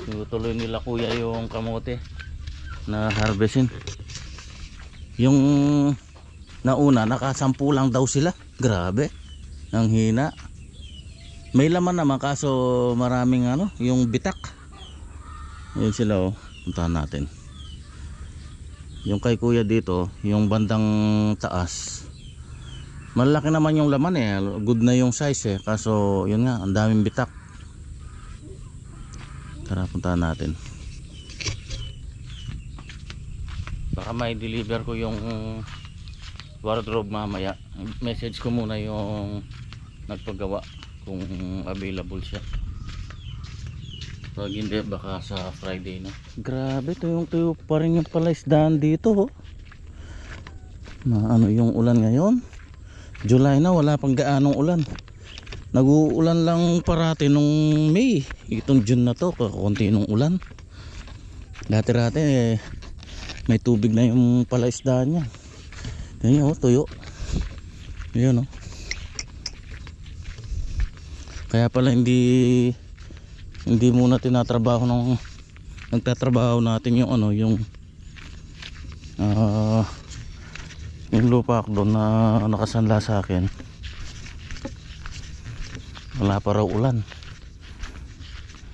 Tuloy nila kuya yung kamote na harvestin. Yung nauna nakasampu lang daw sila. Grabe, ang hina. May laman naman kaso maraming ano, yung bitak. Yun sila oh, puntahan natin. Yung kay kuya dito, yung bandang taas, malaki naman yung laman eh, good na yung size eh, kaso yun nga, ang daming bitak. Tara puntahan natin. Baka may deliver ko yung wardrobe mamaya. Message ko muna yung nagpagawa kung available siya. Pag hindi baka sa Friday na. Grabe, tuyong-tuyo pa rin yung palaisdaan dito oh. Na ano yung ulan ngayon? July na, wala pang gaanong ulan. Nag-uulan lang parati nung May. Itong June na to, kakunti nung ulan. Dati-rati may tubig na yung palaisdaan niya. Ganyan oh, tuyo. Yun oh. Kaya pala hindi muna tinatrabaho nung nagtatrabaho natin yung ano, yung lupa doon na nakasanla sa akin. Wala pa raw ulan.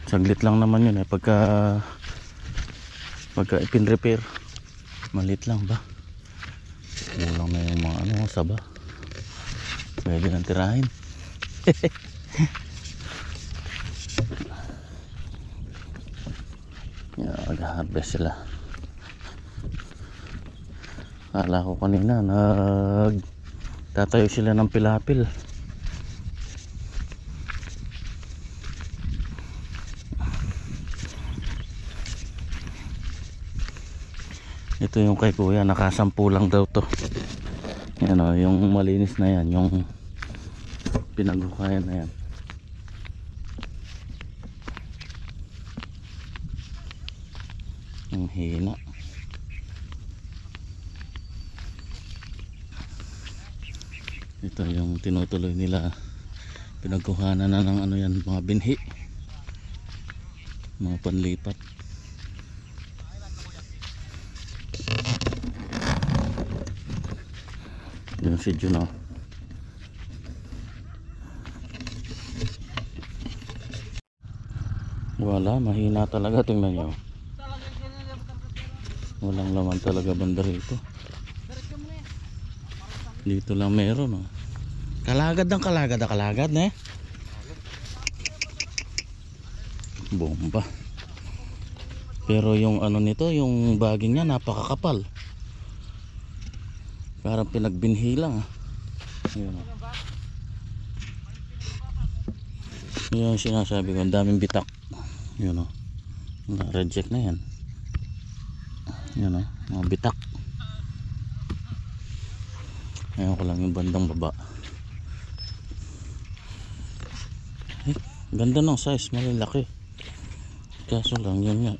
Saglit lang naman yun eh, pagka ipin-repair. Malit lang ba? Kulang na yung mga ano, saba. Pwede nang tirahin. Nag-harvest sila. Akala ko kanina tatayo sila ng pilapil. Ito yung kay kuya, nakasampu lang daw to. Yan o, yung malinis na yan, yung pinaghukayan na yan. Ang hina. Ito yung tinutuloy nila, pinagkuhanan na ng ano yan, mga binhi, mga panlipat. Yung si Juno, wala, mahina talaga. Tingnan nyo, walang laman talaga banda rito. Dito lang meron oh. Kalagad ng kalagad ne. Bomba. Pero yung ano nito, yung baging niya napakakapal. Parang pinagbinhi lang ah. Yun oh. Yun sinasabi ko, ang daming bitak. Yun oh. Reject na yan. Yun oh, mga bitak. Ngayon ko lang yung bandang baba. Ganda ng size, malalaki. Kaso lang yun nga,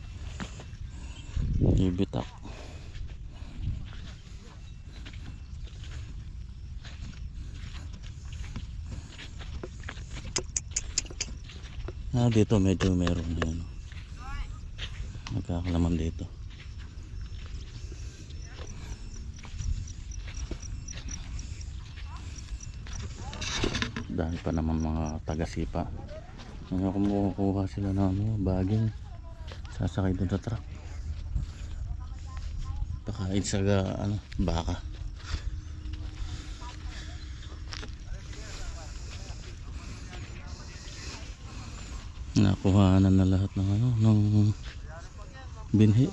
ibitak. Dito medyo meron na yan. Nagkakalaman dito. Dahil pa naman mga taga-sipa. Ngayon kumukuha sila ng ano, baging sasakay doon sa truck. Pakain sa ano, baka. Nakuhanan na lahat ng ano, ng binhi.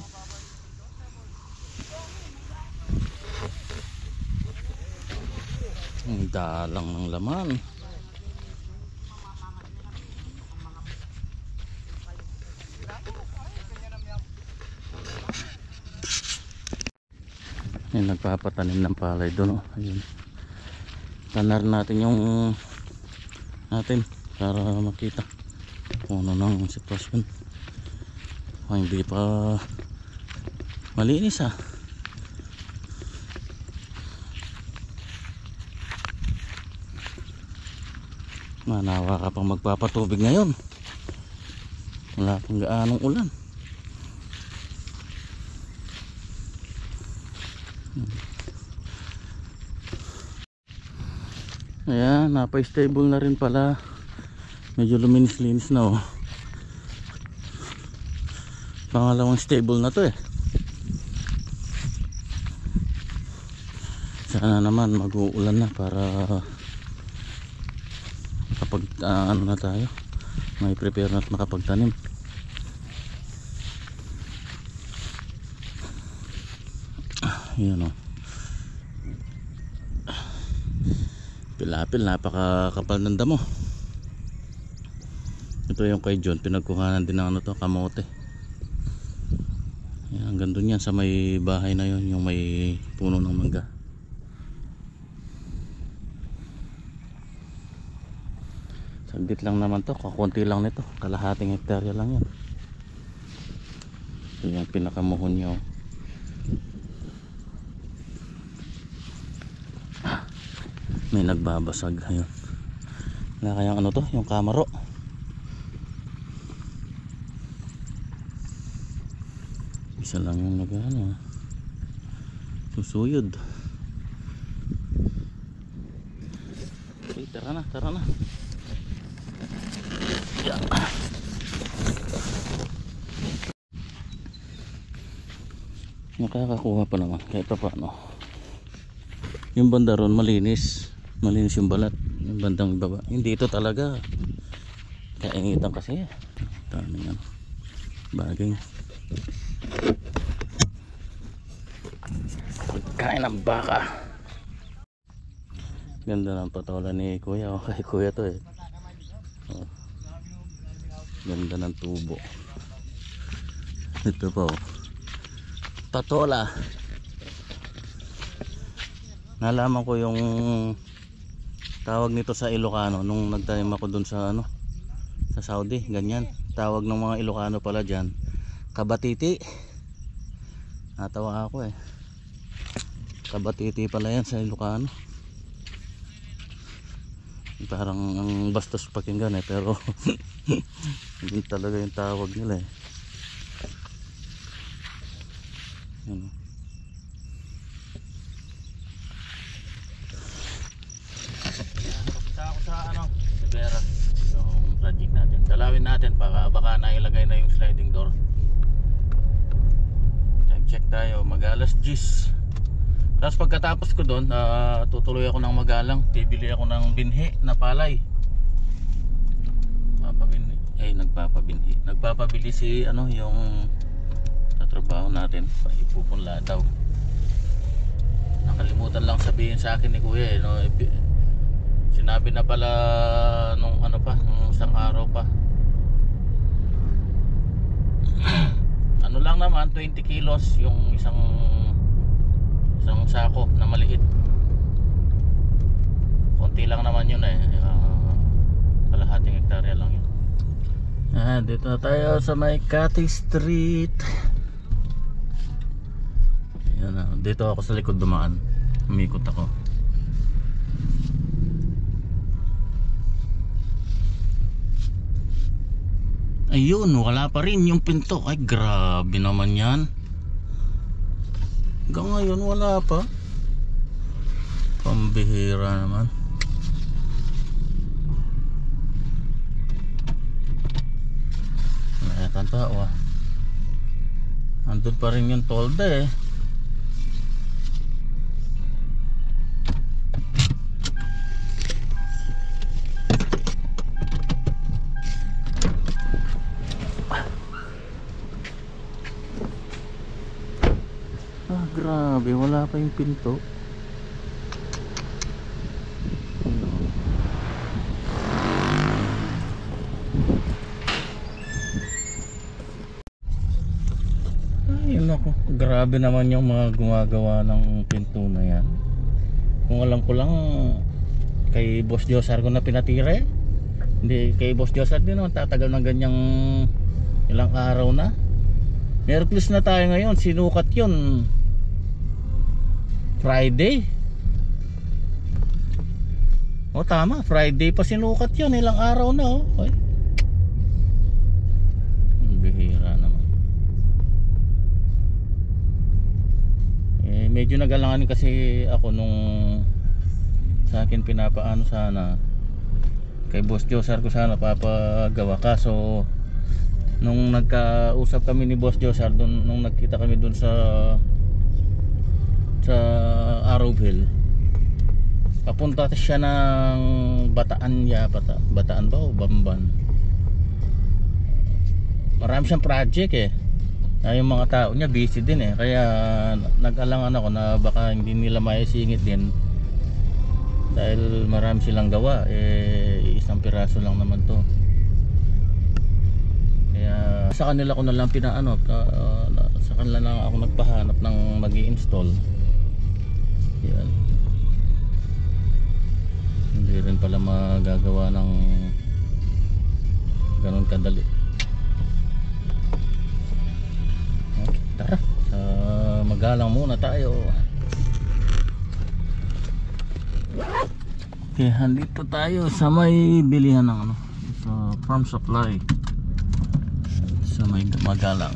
Ang dalang ng laman. Yung nagpapatanim ng palay doon oh. Ayun. Tanar natin yung natin para makita kung ano nang sitwasyon. Hindi pa malinis ah. Manawa ka pang magpapatubig ngayon. Wala pang gaanong ulan. Ayan, napa-stable na rin pala. Medyo luminis-linis na oh. Pangalawang stable na to eh. Sana naman mag-uulan na para kapag ano na tayo, may prepare na at makapagtanim. Ayan oh. Pilapil, napakakapal ng damo. Ito yung kay John, pinagkuhanan din ng ano to, kamote. Ayan, hanggang dun yan sa may bahay na yun, yung may puno ng mangga. Saglit lang naman to, kakunti lang nito, kalahating hektarya lang yan. Ito yung pinakamuhon nyo. May nagbabasag. Ayun. Wala kayang ano to, yung kamaro. Isa lang yung nag-ano, susuyod. Okay, tara na, tara na. Yeah. Nakakakuha pa naman kahit pa paano. Yung banda ron malinis yung balat, yung bandang ibaba. Hindi ito talaga kainitan kasi daming ano bagay. Kain ng baka. Ganda ng patola ni kuya. Kay kuya to eh. Oh. Ganda ng tubo. Ito po patola. Nalaman ko yung tawag nito sa Ilocano nung nagtanim ako dun sa ano, sa Saudi, ganyan. Tawag ng mga Ilocano pala diyan, kabatiti. Natawa ako eh. Kabatiti pala yan sa Ilocano. Parang ang bastos pakinggan eh, pero hindi talaga yung tawag nila eh. Yan. Yung project natin, dalawin natin baka nailagay na yung sliding door. Time check tayo, mag-alas 10. Tapos pagkatapos ko doon, tutuloy ako ng Magalang. Bibili ako ng binhi na palay. Nagpapabili si ano, yung tatrabaho natin, ipupunla daw. Nakalimutan lang sabihin sa akin ni kuya eh, no? Sinabi na pala nung ano pa, nung isang araw pa. Ano lang naman, 20 kilos yung isang sako na maliit. Konti lang naman yun eh. Kalahating hektarya lang yun. Dito na tayo sa may Cathy Street. Ayan na. Dito ako sa likod dumaan. Umikot ako. Ayun, wala pa rin yung pinto. Ay, grabe naman yan. Hanggang ngayon wala pa. Pambihira naman. Nakakang tao ah. Andun pa rin yung tolda eh. Grabe, wala pa yung pinto. Ay nako, grabe naman yung mga gumagawa ng pinto na yan. Kung alam ko lang kay Boss Josar ko na pinatira eh. Hindi kay Boss Josar din naman tatagal ng ganyang ilang araw na. Merkulis na tayo ngayon, sinukat yun Friday. O tama, Friday pa sinukat yun, ilang araw na oh. Okay. medyo nag-alangan kasi ako nung sa akin pinapaano sana kay Boss Josar ko sana papagawa, kaso nung nagkausap kami ni Boss Josar dun, nung nagkita kami dun sa Arrowville, papunta siya ng Bataan yata, Bataan ba o Bamban, marami siyang project eh. Yung mga tao niya busy din eh, kaya nag-alangan ako na baka hindi nila maisingit din dahil marami silang gawa eh, isang piraso lang naman to. Kaya sa kanila ko na lang pinaano, sa kanila lang ako nagpahanap ng magi-install. Yan, hindi rin pala magagawa ng ganun kadali. Okay, tara, magalang muna tayo. Okay, handito tayo sa may bilihan ng ano, sa farm supply, sa may magalang.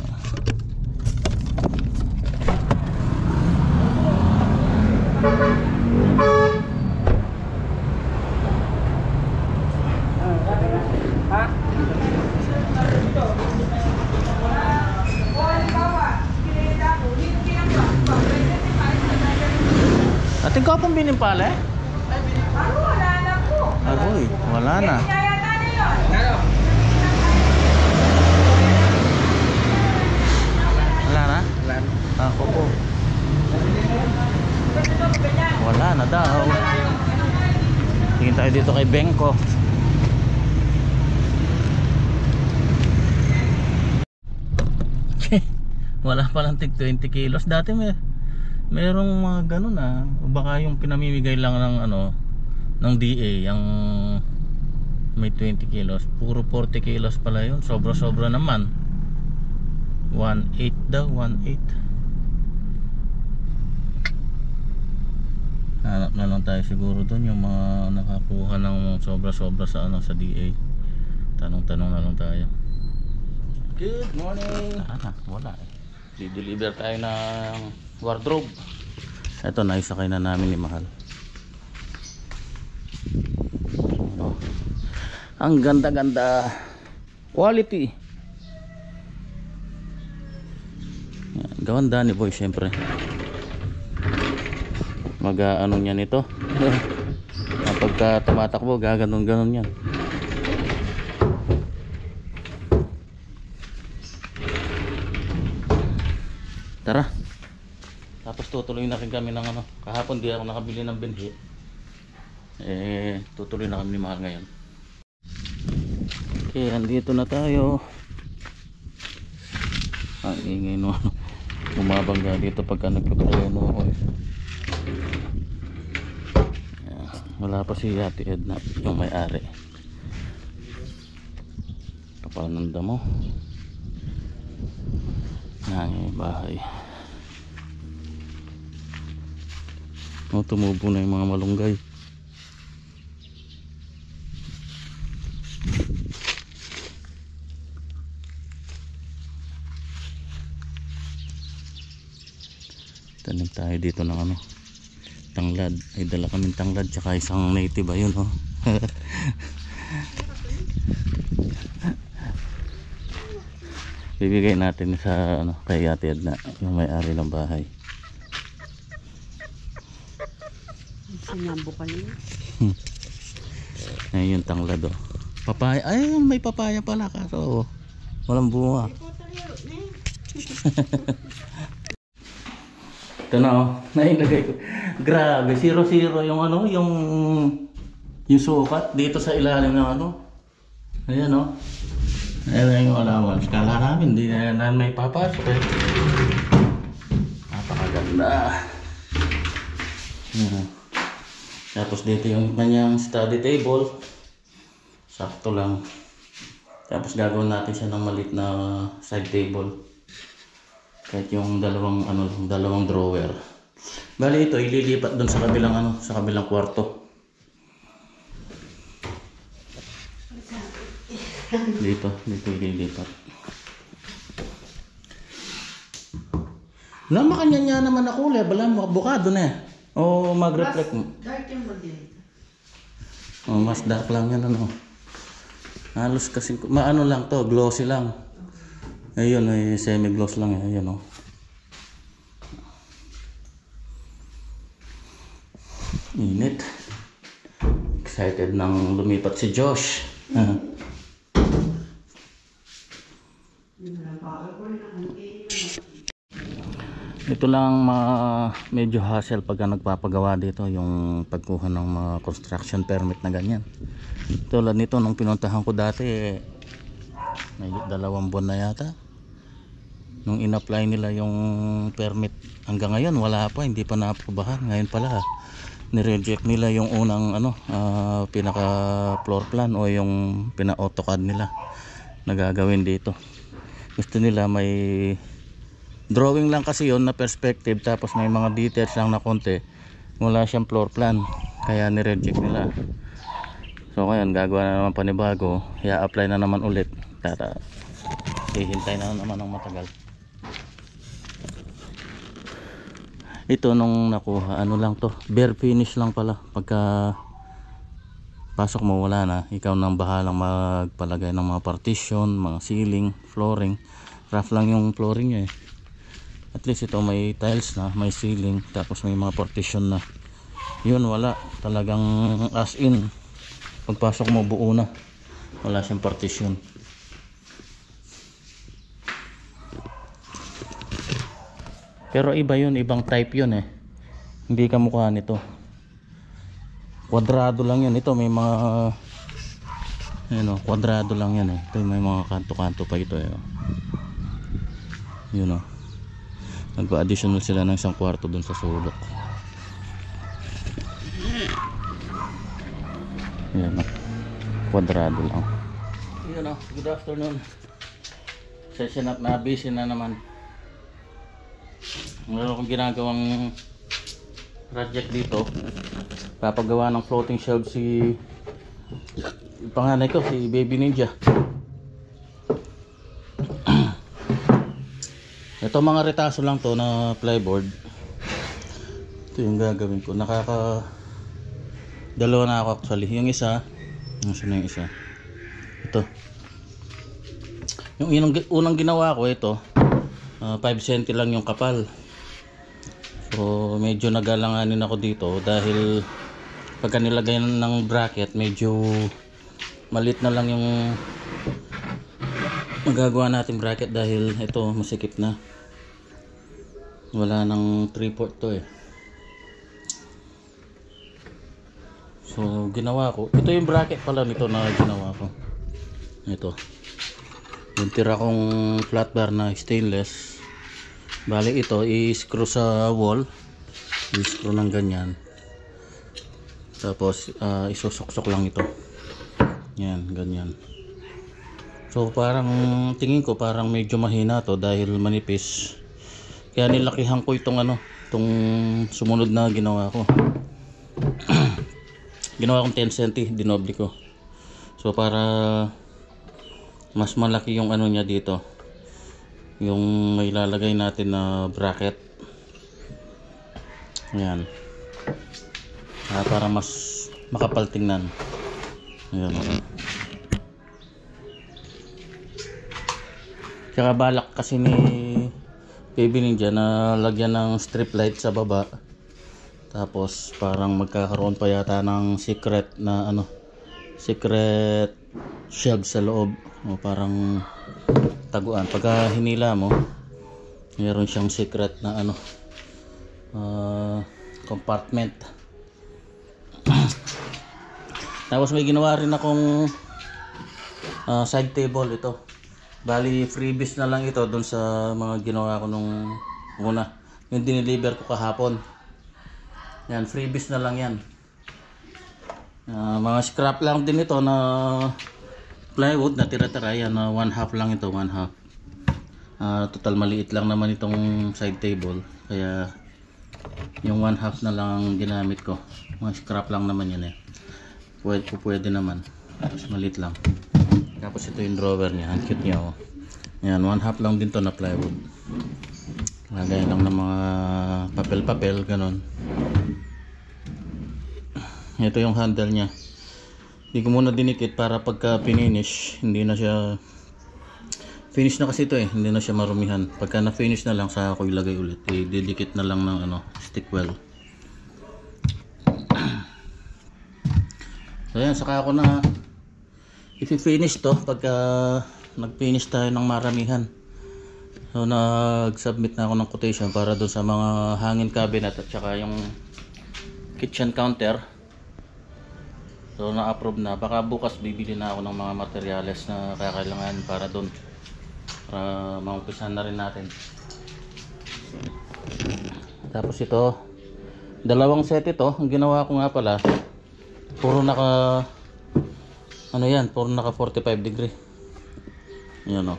Ating ko pong binimpala eh? Wala na po. Aroy, wala na. Wala na? Wala na. Ako po. Wala na daw. Tingin tayo dito kay Bengko. Wala palang tig 20 kilos. Dati merong mga ganun ah. O baka yung pinamimigay lang ng ano, ng DA, yung may 20 kilos. Puro 40 kilos pala yun. Sobra-sobra naman. 1.8 daw, 1.8. Hanap na lang tayo siguro doon yung mga nakakuha ng sobra-sobra sa ano, sa DA. Tanong-tanong na lang tayo. Good morning. Wala eh. Di-deliver tayo ng wardrobe. Ito, naisakay na namin ni Mahal. Oh. Ang ganda-ganda. Quality. Yan, gawanda ni Boy syempre. Mag-ano niya nito. Kapag tumatakbo, gaganon-ganon yan. Tara. Tapos tutuloy na rin kami ng ano. Kahapon di ako nakabili ng binhi. Tutuloy na kami ni Mahal ngayon. Okay, andito na tayo. Ang ingay no. Bumabangga dito pagka nagtutuloy ako. Wala pa si Ate Edna, yung may-ari. Kapal ng damo. Nangay bahay. Tumubo na yung mga malunggay. Tanim tayo dito ng ano, tanglad. Ay dala kaming tanglad tsaka isang native, ayun oh. Bibigay natin sa ano, kay Ate Edna, yung may-ari ng bahay. Sinambo ka niya. Ayun yung tanglad oh. Papaya, ay may papaya pala kaso walang bunga. Ito na oh, nailagay ko. Grabe, 0-0 yung ano, yung sukat dito sa ilalim ng ano. Ayan oh. Ayan yung allowance. Kala namin hindi na may papasok eh. Napakaganda. Tapos dito yung kanyang study table. Sakto lang. Tapos gagawin natin siya ng maliit na side table. Kahit yung dalawang drawer. Bali ito ililipat doon sa kabilang ano, sa kabilang kwarto. Dito ililipat. Wala makanya naman na kulay. Wala bukado na eh. O mag-reflect mo. Dark yung model. Oh, mas dark lang yan ano. Halos kasi, maano lang to, glossy lang. Ayun, ay semi-gloss lang eh. Ayun oh. Init. Excited nang lumipat si Josh. Ito lang medyo hassle pagka nagpapagawa dito yung pagkuha ng mga construction permit na ganyan. Tulad nito nung pinuntahan ko dati may 2 buwan na yata nung in-apply nila yung permit. Hanggang ngayon wala pa, hindi pa na-aprobahan. Ngayon pala ni-reject nila yung unang pinaka floor plan o yung pina-AutoCAD nila na gagawin dito. Gusto nila may drawing lang kasi yon na perspective, tapos may mga details lang na konti. Wala siyang floor plan, kaya ni-reject nila. So ngayon gagawa na naman panibago, i-apply na naman ulit. Tara, hihintay na naman ng matagal. Ito nung nakuha, ano lang to, bare finish lang pala. Pagka pasok mo wala na, ikaw nang bahalang magpalagay ng mga partition, mga ceiling, flooring. Rough lang yung flooring niya eh. At least ito may tiles na, may ceiling, tapos may mga partition na. Yun wala, talagang as in pagpasok mo buo na, wala siyang partition. Pero iba yun, ibang type yun eh, hindi kamukha nito. Kwadrado lang yun, ito may mga kwadrado lang yan eh. Ito may mga kanto-kanto pa ito eh. Yun oh, nagpa-additional sila ng 1 kwarto dun sa sulok. Yan oh, kwadrado lang. Yun oh, good afternoon. Session up na, busy na naman. Meron akong ginagawang project dito. Papagawa ng floating shelf si panganay ko, si Baby Ninja. Ito mga retaso lang to na plyboard. Ito yung gagawin ko. Dalawa na ako actually. Yung isa, nasaan na yung isa? Ito. Yung unang ginawa ko ito, 5 cm lang yung kapal. So medyo nagalanganin ako dito dahil pagka nilagay ng bracket medyo malit na lang yung magagawa natin bracket dahil ito masikip na. Wala nang 3/4 to eh. So ginawa ko, ito yung bracket pala nito na ginawa ko. Ito yung tira kong flat bar na stainless. Bali ito i-screw sa wall, i-screw ng ganyan, tapos isusuksok lang ito. Yan, ganyan. So parang tingin ko parang medyo mahina to dahil manipis, kaya nilakihan ko itong itong sumunod na ginawa ko. Ginawa kong 10 cm, dinoble ko. So para mas malaki yung niya dito, yung may lalagay natin na bracket. Ayan. Para mas makapal tingnan. Ayan. Tsaka balak kasi ni Baby Ninja na lagyan ng strip light sa baba. Tapos parang magkakaroon pa yata ng secret na secret shelf sa loob. O parang taguan. Pagka hinila mo, mayroon siyang secret na compartment. Tapos may ginawa rin akong side table ito. Bali freebies na lang ito dun sa mga ginawa ko nung una. Yung dineliver ko kahapon. Yan, freebies na lang yan. Mga scrap lang din ito na plywood na tira-tira. Yan, 1/2 lang ito, 1/2. Total maliit lang naman itong side table, kaya yung 1/2 na lang ginamit ko. Mga scrap lang naman yan eh. Pwede naman. Tapos maliit lang. Tapos ito yung drawer niya, ang cute niya oh. Yan, 1/2 lang din to na plywood. lagay lang ng mga papel-papel ganon. Ito yung handle nya, hindi ko muna dinikit para pagka pininish hindi na siya finish na kasi ito eh, hindi na siya marumihan. Pagka na finish na lang saka ako ilagay ulit, didikit na lang ng stick well. So yan, saka ako na i-finish to pagka nag-finish tayo ng maramihan. So nag-submit na ako ng quotation para doon sa mga hangin cabinet at saka yung kitchen counter. So na-approve na. Baka bukas bibili na ako ng mga materyales na kailangan para doon, para maumpisahan na rin natin. Tapos ito, dalawang set ito. Ang ginawa ko nga pala, puro naka puro naka 45 degree. Yan o.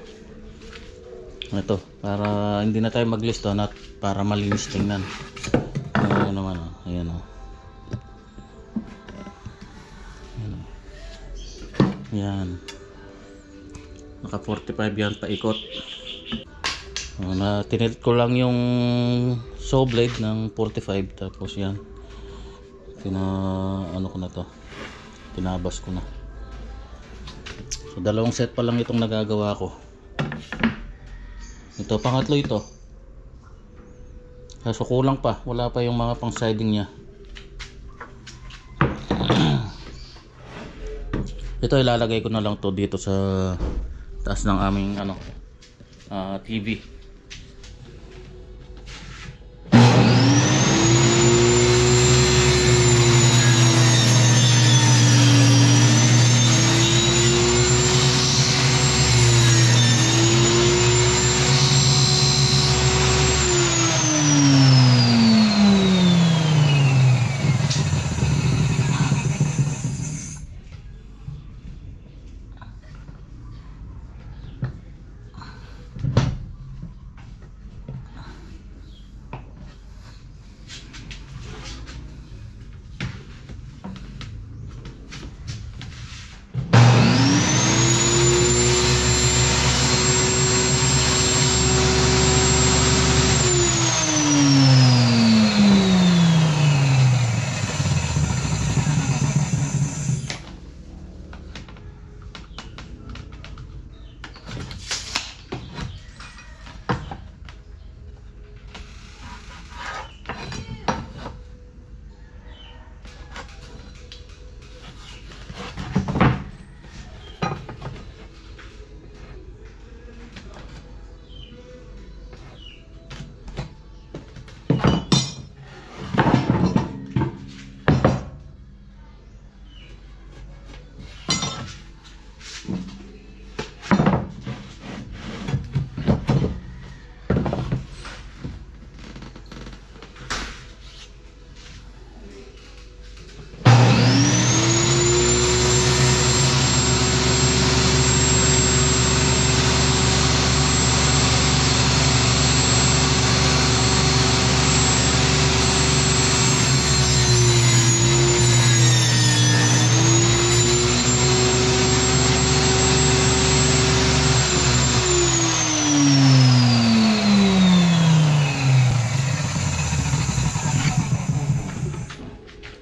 Ito, para hindi na tayo maglisto at para malinis tingnan. Ayan naman o. Ayan o. Yan. Naka 45 yan paikot. Tinilt ko lang yung saw blade ng 45, tapos yan. Ko na to. Tinabas ko na. So dalawang set pa lang itong nagagawa ko. Ito pangatlo ito. Kaso kulang pa, wala pa yung mga pang siding nya. Ito ilalagay ko na lang to dito sa taas ng aming TV.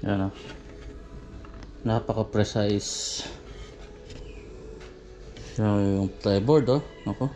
Yan o. Napaka-precise. Yung plyboard oh. Ako.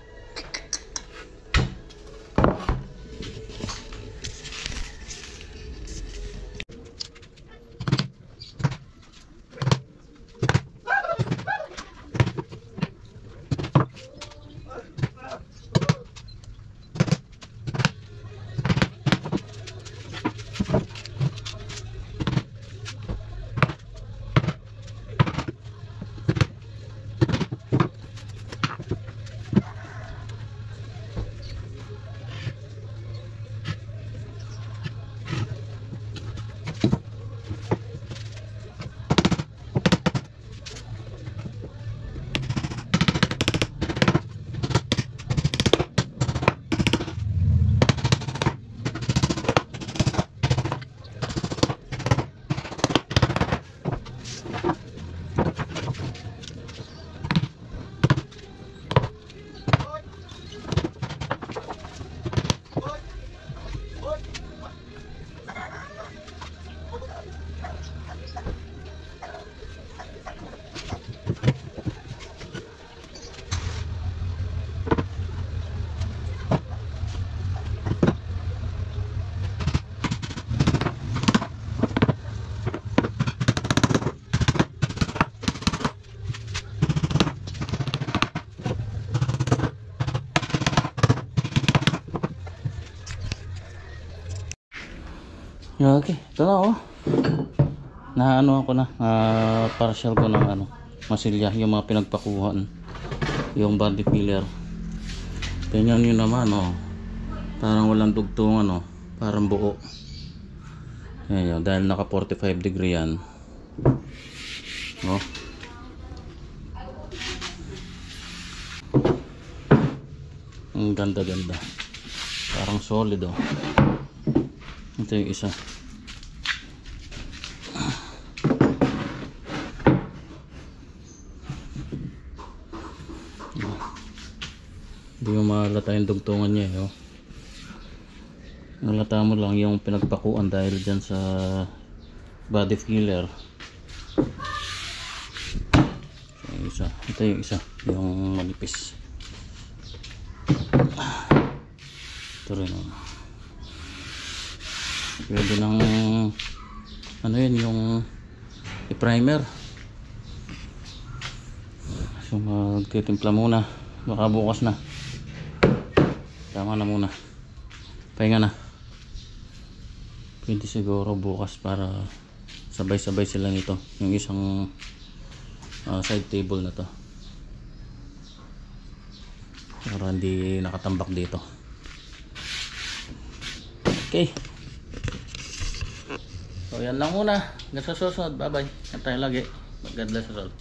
Okay, ito na oh. Na ano ako na, partial ko ng ano, masilya, yung mga pinagpakuhan, yung body filler. Tingnan nyo naman oh. Parang walang dugtungan oh, parang buo. Ayan, dahil naka 45 degree yan. Oh. Ang ganda-ganda. Parang solid oh. Ito yung isa. Hindi mo mahalata yung dugtungan niya eh, oh. Nalata mo lang yung pinagpakuan dahil dyan sa body filler. So, isa. Ito yung isa, yung manipis. Ito rin oh. Pwede ng ano yun, yung i-primer. So magtitimpla muna, baka bukas na. Tama na muna, pahinga na. Pwede siguro bukas para sabay-sabay sila nito, yung isang side table na to, para hindi nakatambak dito. Okay, so yan lang muna. Hanggang sa susunod, bye bye. Yan tayo lagi. God bless us all.